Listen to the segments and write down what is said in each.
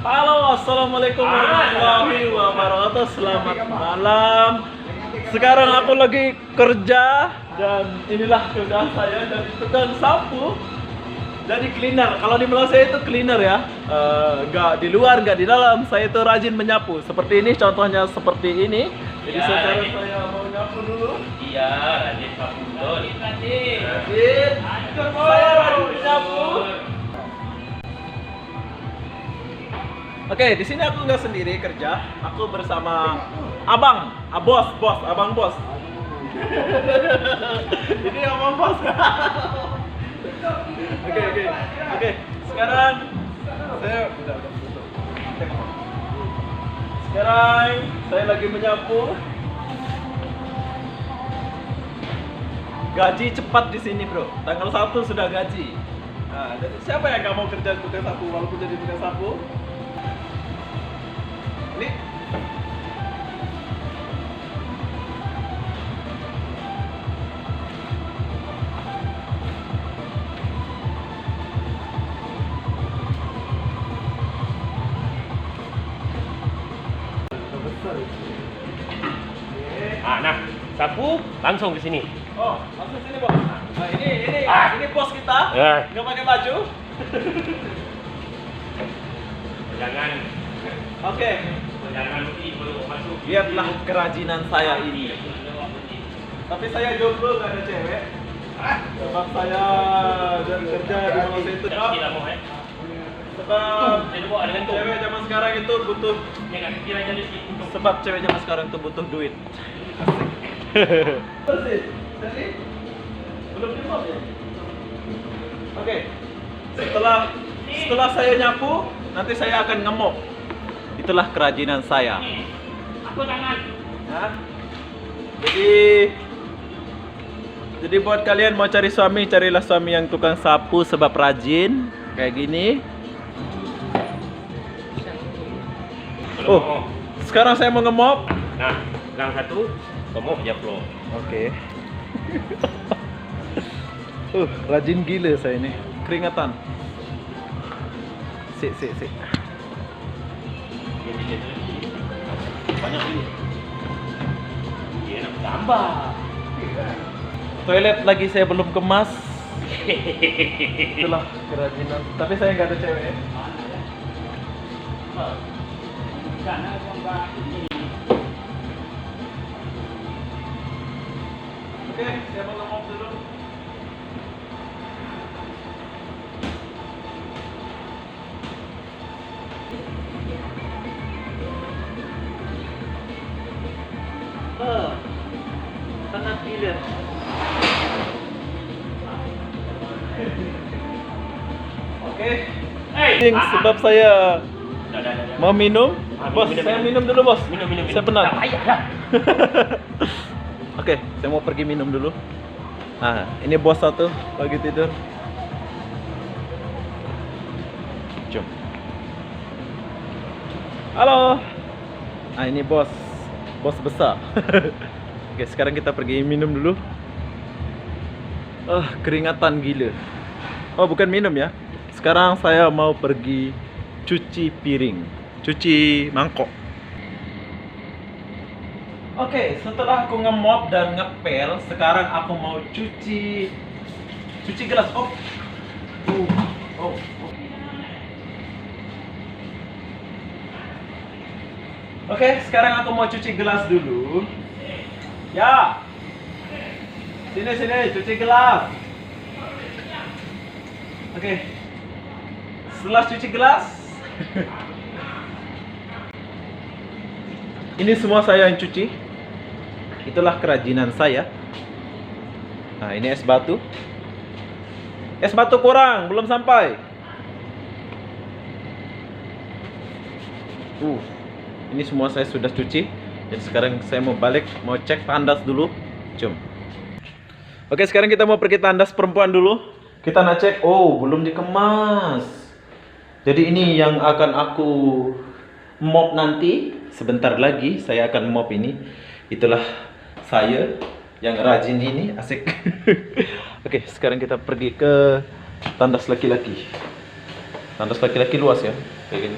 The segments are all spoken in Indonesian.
Halo, assalamualaikum warahmatullahi wabarakatuh. Selamat malam. Sekarang aku lagi kerja dan inilah kerjaan saya dari tukang sapu. Jadi cleaner. Kalau di Malaysia itu cleaner ya. Nggak di luar, nggak di dalam. Saya itu rajin menyapu. Seperti ini, contohnya seperti ini. Jadi Ya, sekarang rajin. saya mau nyapu dulu. Iya, rajin sapu betul. Rajin. Saya rajin menyapu. Oke, di sini aku nggak sendiri kerja. Aku bersama abang, abang bos. Ini abang bos. Oke. Sekarang saya udah. Sekarang saya lagi menyapu. Gaji cepat di sini, bro. Tanggal 1 sudah gaji. Nah, jadi siapa yang nggak mau kerja tukang sapu walaupun jadi tukang sapu? Ini Nah, sapu langsung ke sini. oh, langsung sini, Bos. Nah, ini bos kita. Ya. Nggak pakai baju. Jangan Oke. belum masuk. Lihatlah kerajinan saya ini. Tapi saya jomblo, nggak ada cewek. Sebab saya dan kerja di Malaysia itu. Tidak mau Sebab Tidak mau dengan tuh. cewek zaman sekarang itu butuh. Jangan kira jadi untuk Sebab cewek zaman sekarang itu butuh duit. Jadi belum dimop ya. Oke. Setelah saya nyapu, nanti saya akan ngemop. Itulah kerajinan saya. aku tangan. Nah, jadi buat kalian mau cari suami, carilah suami yang tukang sapu sebab rajin kayak gini. Oh, sekarang saya mau ngemop. Nah, yang satu kamu ya flow. Oke. Rajin gila saya ini. Keringatan. Sik. Banyak ini. Iya, nak tambah. Toilet lagi saya belum kemas. Itulah kerajinan. Tapi saya nggak ada cewek. Oke, saya mau ngomong dulu. Sangat gila. Oke. Sebab saya Dah. mau minum. Bos, saya minum dulu, Bos. Minum. Saya penat. Tak payah dah. Oke, saya mau pergi minum dulu. Nah, ini bos satu lagi tidur. Jom. Halo. Nah, ini bos besar. Oke, sekarang kita pergi minum dulu. Keringatan gila. Oh, bukan minum ya. Sekarang saya mau pergi cuci piring, cuci mangkok. Oke, setelah aku ngemop dan ngepel, sekarang aku mau cuci gelas. Oke, sekarang aku mau cuci gelas dulu. Ya. Sini, cuci gelas. Oke. Setelah cuci gelas, ini semua saya yang cuci. Itulah kerajinan saya. Nah, ini es batu. Es batu kurang, belum sampai. Ini semua saya sudah cuci. Jadi sekarang saya mau balik, mau cek tandas dulu. Jom. Oke, sekarang kita mau pergi tandas perempuan dulu. Kita nak cek. Oh, belum dikemas. Jadi ini yang akan aku mop nanti. Sebentar lagi saya akan mop ini. Itulah saya yang rajin ini, asik. Oke, sekarang kita pergi ke tandas laki-laki. Tandas laki-laki luas ya, kayak gini.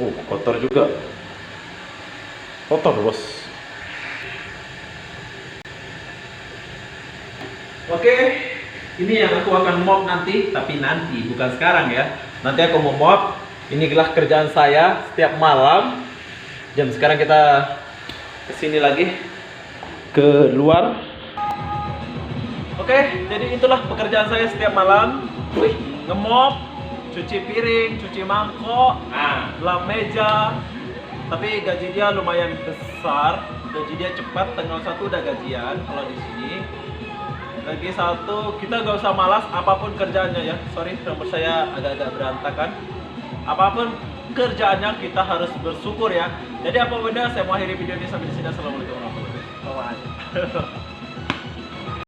Kotor juga. Kotor, bos. Oke, ini yang aku akan mop nanti, tapi nanti, bukan sekarang ya. Nanti aku mau mop. Inilah kerjaan saya setiap malam. Jam sekarang kita kesini lagi, ke luar. Oke, jadi itulah pekerjaan saya setiap malam. Ngemop, cuci piring, cuci mangkok, lap meja. Tapi gaji dia lumayan besar. Gaji dia cepat, tanggal 1 udah gajian kalau di sini. Lagi satu, kita gak usah malas apapun kerjaannya ya. Sorry, rambut saya agak-agak berantakan. Apapun kerjaannya kita harus bersyukur ya. Jadi apa benda, saya mau akhiri video ini sampai di sini. Assalamualaikum warahmatullahi wabarakatuh.